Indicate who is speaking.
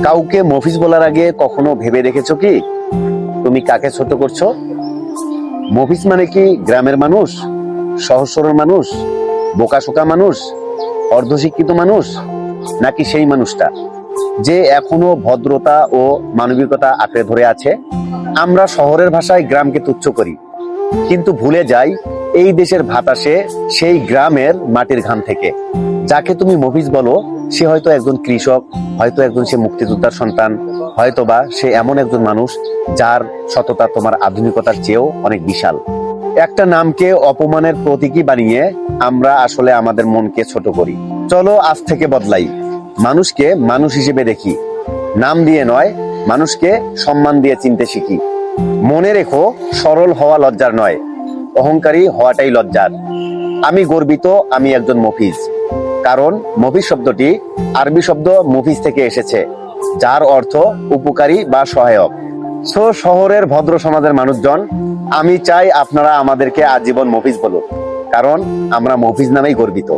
Speaker 1: কাউকে মফিজ বলার আগে কখনো ভেবে দেখেছো কি তুমি কাকে ছোট করছো? মফিজ মানে কি গ্রামের মানুষ, সহজ সরল মানুষ, বোকাশোকা মানুষ, অর্ধশিক্ষিত মানুষ, নাকি সেই মানুষটা যে এখনো ভদ্রতা ও মানবিকতা আঁকড়ে ধরে আছে? আমরা শহরের ভাষায় গ্রামকে তুচ্ছ করি, কিন্তু ভুলে যাই এই দেশের ভাত আসে সেই গ্রামের মাটির ঘাম থেকে। যাকে তুমি মফিজ বলো সে হয়তো একজন কৃষক, হয়তো একজন সে মুক্তিযোদ্ধার সন্তান, হয়তোবা সে এমন একজন মানুষ যার সততা তোমার আধুনিকতার চেয়েও অনেক বিশাল। একটা নামকে অপমানের প্রতীকী বানিয়ে আমরা আসলে আমাদের মনকে ছোট করি। চলো আজ থেকে বদলাই, মানুষকে মানুষ হিসেবে দেখি, নাম দিয়ে নয়, মানুষকে সম্মান দিয়ে চিনতে শিখি। মনে রেখো, সরল হওয়া লজ্জার নয়, অহংকারী হওয়াটাই লজ্জার। আমি গর্বিত আমি একজন মফিজ, কারণ মফিজ শব্দটি আরবি শব্দ মুফিজ থেকে এসেছে, যার অর্থ উপকারী বা সহায়ক। সো শহরের ভদ্র সমাজের মানুষজন, আমি চাই আপনারা আমাদেরকে আজীবন মফিজ বলুন, কারণ আমরা মফিজ নামেই গর্বিত।